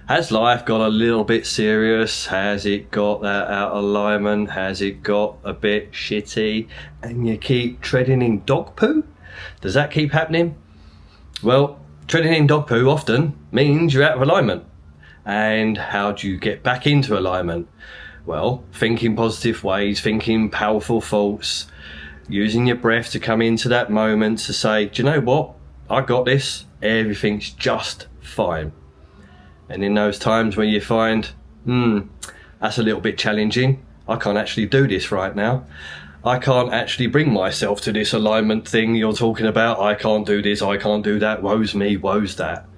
Has life got a little bit serious? Has it got that out of alignment? Has it got a bit shitty? And you keep treading in dog poo? Does that keep happening? Well, treading in dog poo often means you're out of alignment. And how do you get back into alignment? Well, thinking positive ways, thinking powerful thoughts, using your breath to come into that moment to say, do you know what? I got this. Everything's just fine. And in those times when you find, that's a little bit challenging. I can't actually do this right now. I can't actually bring myself to this alignment thing you're talking about. I can't do this, I can't do that. Woe's me, woe's that.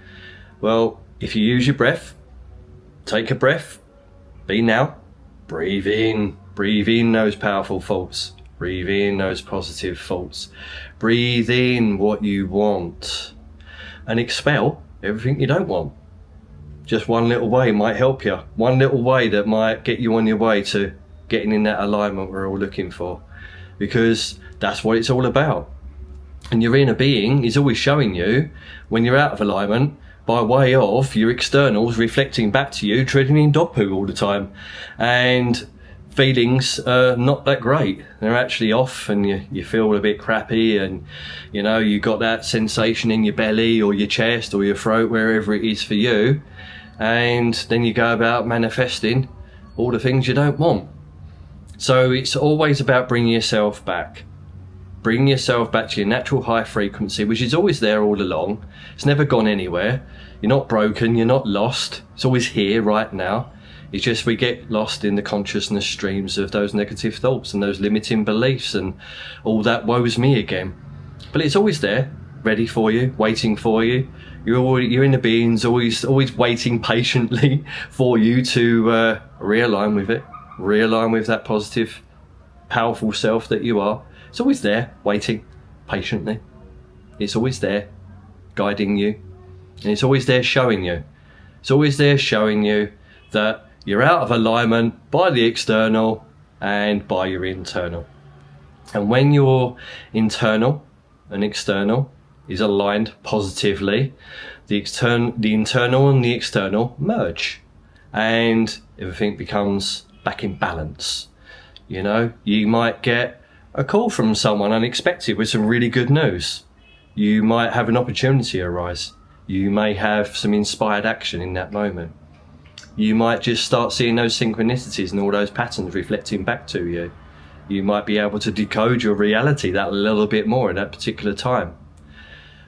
Well, if you use your breath, take a breath, be now, breathe in those powerful thoughts. Breathe in those positive thoughts. Breathe in what you want and expel everything you don't want. Just one little way might help you. One little way that might get you on your way to getting in that alignment we're all looking for. Because that's what it's all about. And your inner being is always showing you when you're out of alignment by way of your externals reflecting back to you, treading in dog poo all the time. And feelings are not that great. They're actually off and you feel a bit crappy, and you know, you got that sensation in your belly or your chest or your throat, wherever it is for you. And then you go about manifesting all the things you don't want. So it's always about bringing yourself back. Bring yourself back to your natural high frequency, which is always there all along. It's never gone anywhere. You're not broken, you're not lost. It's always here right now. It's just we get lost in the consciousness streams of those negative thoughts and those limiting beliefs and all that woe's me again. But it's always there, ready for you, waiting for you. Your inner being's always waiting patiently for you to realign with it, realign with that positive, powerful self that you are. It's always there, waiting patiently. It's always there, guiding you, and it's always there showing you. It's always there showing you that you're out of alignment by the external and by your internal. And when your internal and external is aligned positively, the internal and the external merge and everything becomes back in balance. You know, you might get a call from someone unexpected with some really good news. You might have an opportunity arise. You may have some inspired action in that moment. You might just start seeing those synchronicities and all those patterns reflecting back to you. You might be able to decode your reality that little bit more at that particular time.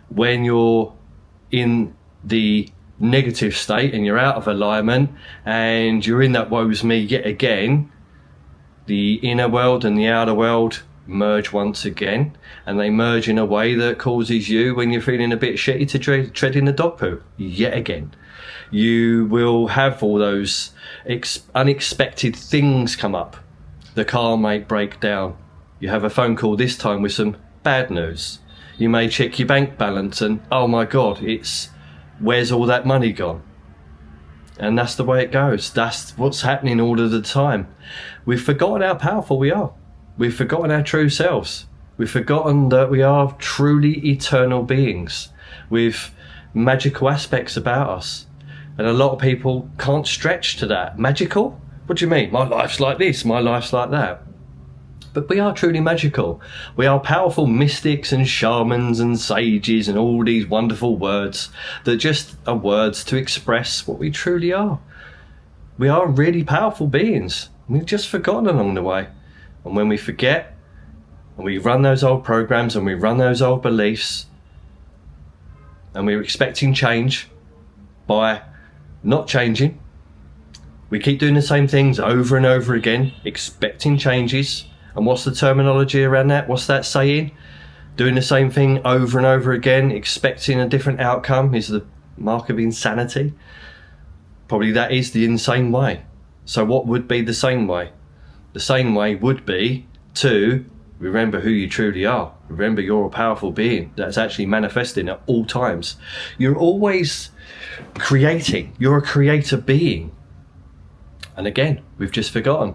When you're in the negative state and you're out of alignment and you're in that woe's me yet again, the inner world and the outer world merge once again, and they merge in a way that causes you, when you're feeling a bit shitty, to tread in the dog poo yet again. You will have all those unexpected things come up. The car may break down. You have a phone call this time with some bad news. You may check your bank balance and, oh my God, where's all that money gone? And that's the way it goes. That's what's happening all of the time. We've forgotten how powerful we are. We've forgotten our true selves. We've forgotten that we are truly eternal beings with magical aspects about us. And a lot of people can't stretch to that. Magical? What do you mean? My life's like this, my life's like that. But we are truly magical. We are powerful mystics and shamans and sages and all these wonderful words that just are words to express what we truly are. We are really powerful beings. We've just forgotten along the way. And when we forget, and we run those old programs and we run those old beliefs, and we're expecting change by not changing, we keep doing the same things over and over again, expecting changes. And what's the terminology around that? What's that saying? Doing the same thing over and over again, expecting a different outcome is the mark of insanity. Probably that is the insane way. So what would be the sane way? The sane way would be to remember who you truly are. Remember you're a powerful being that's actually manifesting at all times. You're always creating. You're a creator being. And again, we've just forgotten.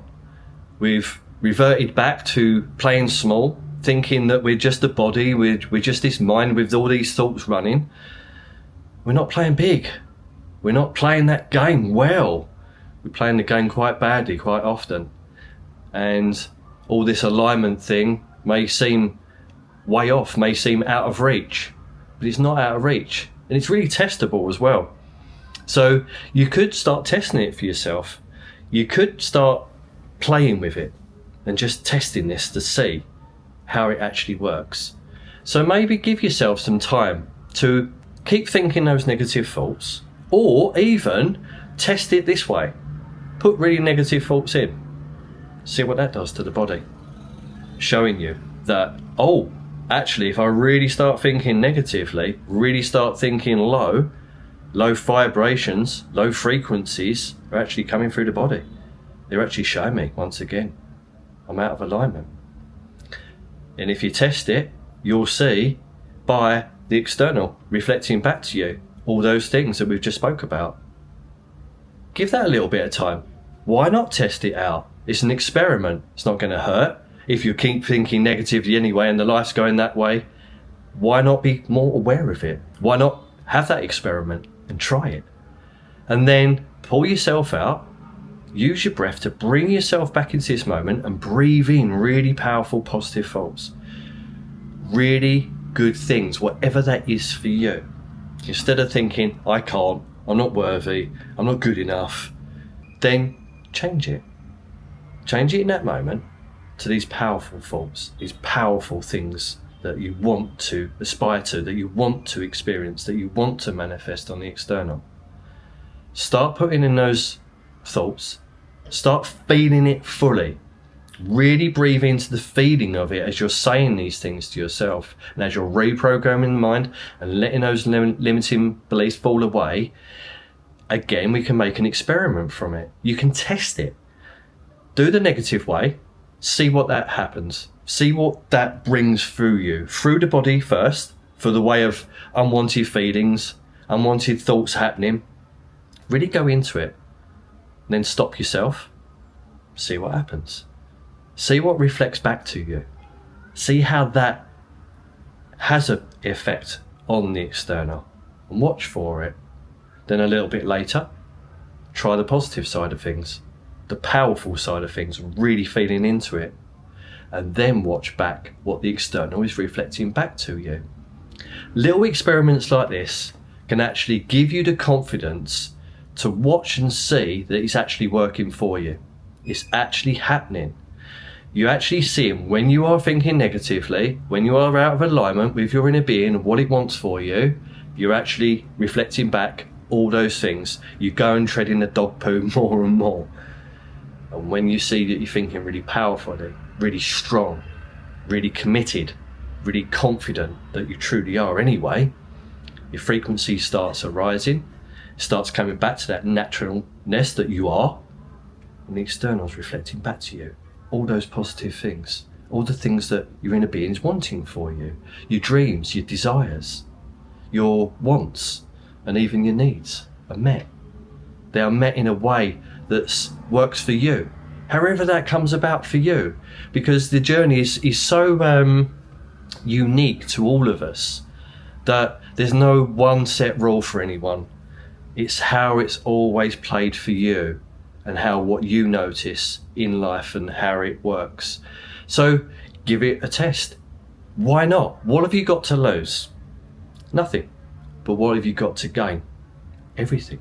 We've reverted back to playing small, thinking that we're just a body, we're just this mind with all these thoughts running. We're not playing big. We're not playing that game well. We're playing the game quite badly quite often. And all this alignment thing may seem way off, may seem out of reach, but it's not out of reach. And it's really testable as well. So you could start testing it for yourself. You could start playing with it and just testing this to see how it actually works. So maybe give yourself some time to keep thinking those negative thoughts, or even test it this way. Put really negative thoughts in. See what that does to the body. Showing you that, oh, actually, if I really start thinking negatively, really start thinking low vibrations, low frequencies are actually coming through the body. They're actually showing me, once again, I'm out of alignment. And if you test it, you'll see by the external reflecting back to you all those things that we've just spoke about. Give that a little bit of time. Why not test it out? It's an experiment. It's not going to hurt. If you keep thinking negatively anyway and the life's going that way, why not be more aware of it? Why not have that experiment and try it? And then pull yourself out, use your breath to bring yourself back into this moment and breathe in really powerful positive thoughts. Really good things, whatever that is for you. Instead of thinking, I can't, I'm not worthy, I'm not good enough, then change it. Change it in that moment to these powerful thoughts, these powerful things that you want to aspire to, that you want to experience, that you want to manifest on the external. Start putting in those thoughts, start feeling it fully. Really breathe into the feeling of it as you're saying these things to yourself, and as you're reprogramming the mind and letting those limiting beliefs fall away. Again, we can make an experiment from it. You can test it. Do the negative way, see what that happens, see what that brings through you, through the body first, for the way of unwanted feelings, unwanted thoughts happening. Really go into it, then stop yourself, see what happens. See what reflects back to you. See how that has an effect on the external, and watch for it. Then a little bit later, try the positive side of things, the powerful side of things, really feeling into it, and then watch back what the external is reflecting back to you. Little experiments like this can actually give you the confidence to watch and see that it's actually working for you. It's actually happening. You actually see it when you are thinking negatively, when you are out of alignment with your inner being and what it wants for you. You're actually reflecting back all those things. You go and tread in the dog poo more and more. And when you see that you're thinking really powerfully, really strong, really committed, really confident that you truly are anyway, your frequency starts arising, starts coming back to that naturalness that you are, and the external is reflecting back to you. All those positive things, all the things that your inner being is wanting for you, your dreams, your desires, your wants, and even your needs are met. They are met in a way that works for you, however that comes about for you, because the journey is so unique to all of us that there's no one set rule for anyone. It's how it's always played for you, and how what you notice in life and how it works. So give it a test. Why not? What have you got to lose? Nothing. But what have you got to gain? Everything.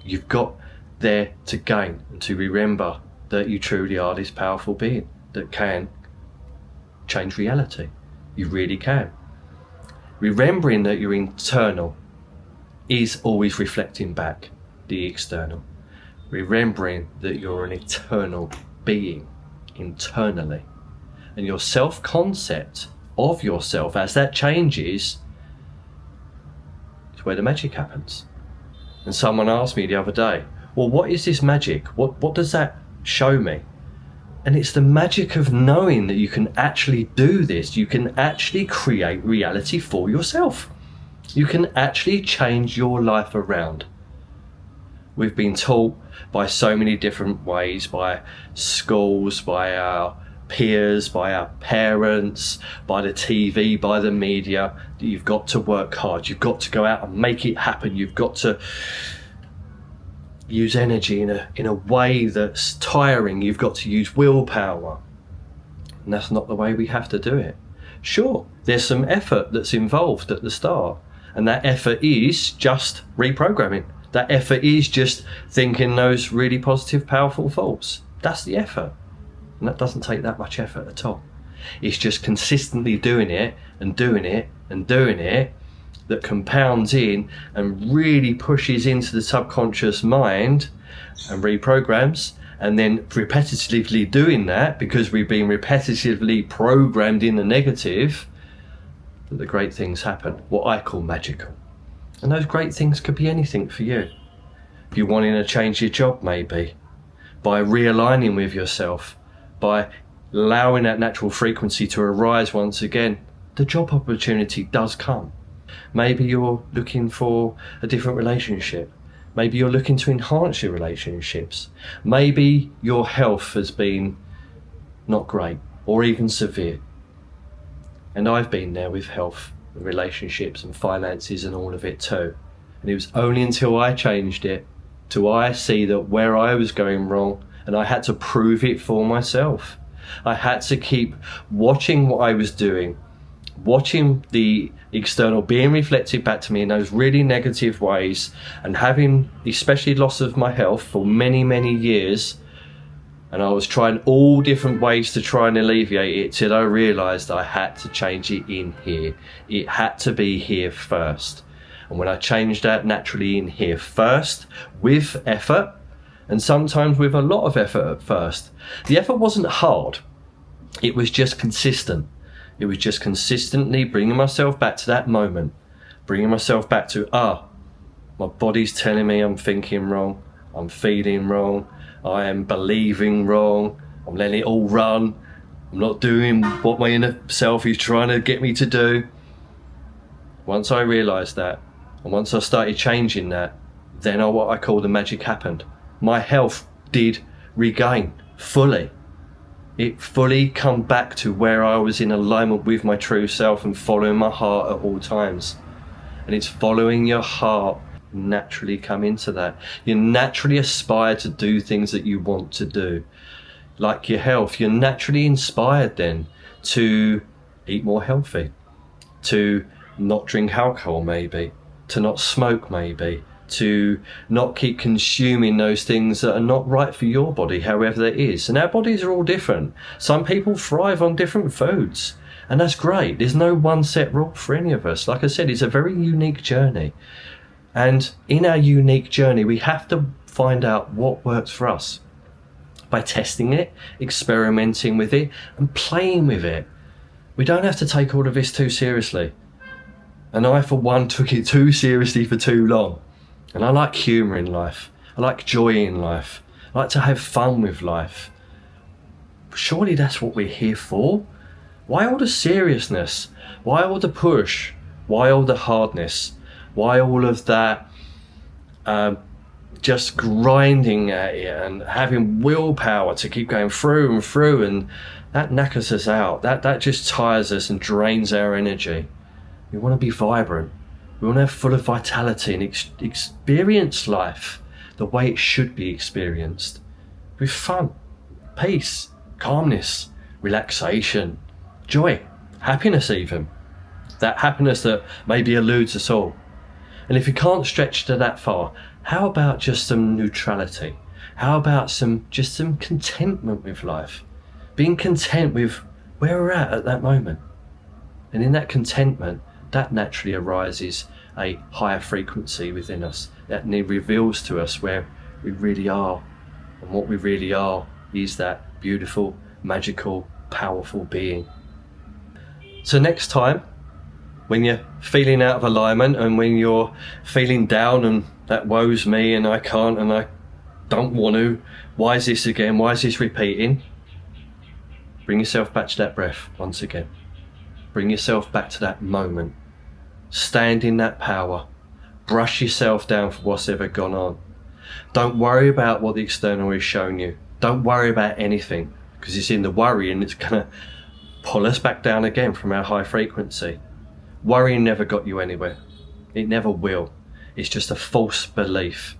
You've got there to gain and to remember that you truly are this powerful being that can change reality. You really can. Remembering that your internal is always reflecting back the external. Remembering that you're an eternal being internally, and your self-concept of yourself, as that changes, is where the magic happens. And someone asked me the other day, well, what is this magic? What does that show me? And it's the magic of knowing that you can actually do this. You can actually create reality for yourself. You can actually change your life around. We've been taught by so many different ways, by schools, by our peers, by our parents, by the TV, by the media, that you've got to work hard, you've got to go out and make it happen, you've got to use energy in a way that's tiring, you've got to use willpower. And that's not the way we have to do it. Sure, there's some effort that's involved at the start, and that effort is just reprogramming. That effort is just thinking those really positive, powerful thoughts. That's the effort. And that doesn't take that much effort at all. It's just consistently doing it and doing it and doing it that compounds in and really pushes into the subconscious mind and reprograms. And then repetitively doing that, because we've been repetitively programmed in the negative, that the great things happen, what I call magical. And those great things could be anything for you. If you're wanting to change your job, maybe by realigning with yourself, by allowing that natural frequency to arise once again, the job opportunity does come. Maybe you're looking for a different relationship. Maybe you're looking to enhance your relationships. Maybe your health has been not great or even severe. And I've been there with health and relationships and finances and all of it too. And it was only until I changed it till I see that where I was going wrong, and I had to prove it for myself. I had to keep watching what I was doing, watching the external being reflected back to me in those really negative ways, and having especially loss of my health for many years, and I was trying all different ways to try and alleviate it till I realized I had to change it in here. It had to be here first. And when I changed that naturally in here first, with effort, and sometimes with a lot of effort at first, the effort wasn't hard, it was just consistent. It was just consistently bringing myself back to that moment, bringing myself back to, my body's telling me I'm thinking wrong, I'm feeling wrong, I am believing wrong, I'm letting it all run, I'm not doing what my inner self is trying to get me to do. Once I realised that, and once I started changing that, then what I call the magic happened. My health did regain fully. It fully come back to where I was in alignment with my true self and following my heart at all times. And it's following your heart, naturally come into that. You naturally aspire to do things that you want to do. Like your health, you're naturally inspired then to eat more healthy, to not drink alcohol maybe, to not smoke maybe, to not keep consuming those things that are not right for your body, however that is. And our bodies are all different. Some people thrive on different foods, and that's great. There's no one set rule for any of us. Like I said, it's a very unique journey. And in our unique journey, we have to find out what works for us by testing it, experimenting with it, and playing with it. We don't have to take all of this too seriously. And I, for one, took it too seriously for too long. And I like humour in life. I like joy in life. I like to have fun with life. Surely that's what we're here for. Why all the seriousness? Why all the push? Why all the hardness? Why all of that just grinding at it and having willpower to keep going through and through, and that knackers us out. That just tires us and drains our energy. We want to be vibrant. We want to have full of vitality and experience life the way it should be experienced, with fun, peace, calmness, relaxation, joy, happiness even. That happiness that maybe eludes us all. And if you can't stretch to that far, how about just some neutrality? How about just some contentment with life? Being content with where we're at that moment. And in that contentment, that naturally arises a higher frequency within us that reveals to us where we really are. And what we really are is that beautiful, magical, powerful being. So next time, when you're feeling out of alignment and when you're feeling down and that woes me and I can't and I don't want to, why is this again, why is this repeating? Bring yourself back to that breath once again. Bring yourself back to that moment. Stand in that power. Brush yourself down for what's ever gone on. Don't worry about what the external is showing you. Don't worry about anything. because it's in the worrying that's going to pull us back down again from our high frequency. Worrying never got you anywhere. It never will. It's just a false belief.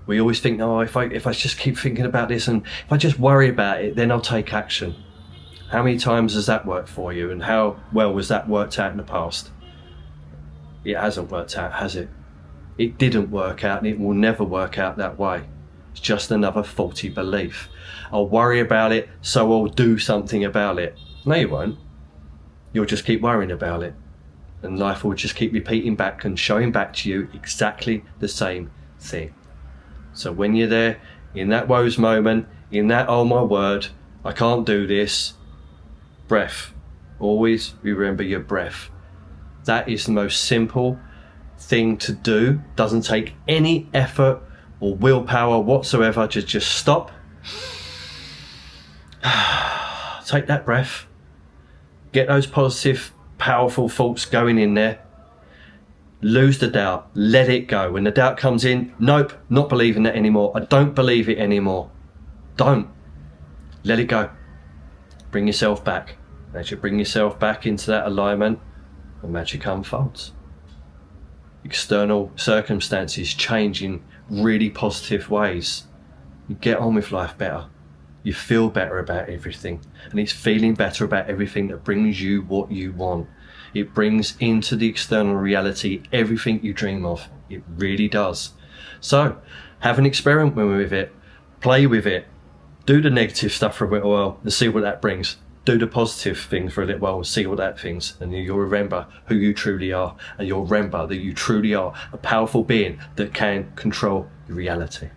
We always think, oh, if I just keep thinking about this and if I just worry about it, then I'll take action. How many times has that worked for you, and how well was that worked out in the past? It hasn't worked out, has it? It didn't work out, and it will never work out that way. It's just another faulty belief. I'll worry about it, so I'll do something about it. No, you won't. You'll just keep worrying about it, and life will just keep repeating back and showing back to you exactly the same thing. So when you're there, in that woes moment, in that, oh my word, I can't do this, breath. Always remember your breath. That is the most simple thing to do. Doesn't take any effort or willpower whatsoever to just stop. Take that breath. Get those positive, powerful thoughts going in there. Lose the doubt. Let it go. When the doubt comes in, nope, not believing that anymore. I don't believe it anymore. Don't. Let it go. Bring yourself back. As you bring yourself back into that alignment, the magic unfolds. External circumstances change in really positive ways. You get on with life better. You feel better about everything. And it's feeling better about everything that brings you what you want. It brings into the external reality everything you dream of. It really does. So, have an experiment with it. Play with it. Do the negative stuff for a little while and see what that brings. Do the positive things for a little while and see what that brings. And you'll remember who you truly are. And you'll remember that you truly are a powerful being that can control your reality.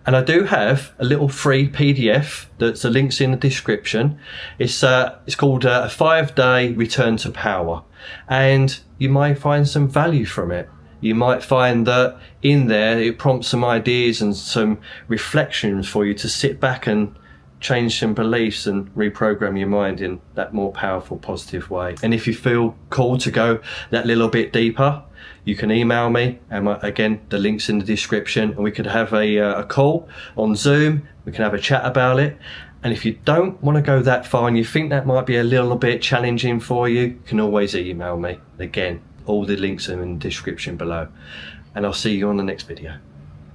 And I do have a little free PDF that's the links in the description. It's called a 5-day return to power, and you might find some value from it. You might find that in there it prompts some ideas and some reflections for you to sit back and change some beliefs and reprogram your mind in that more powerful, positive way. And if you feel called to go that little bit deeper, you can email me, and again, the link's in the description, and we could have a call on Zoom. We can have a chat about it. And if you don't want to go that far and you think that might be a little bit challenging for you, you can always email me. Again, all the links are in the description below. And I'll see you on the next video.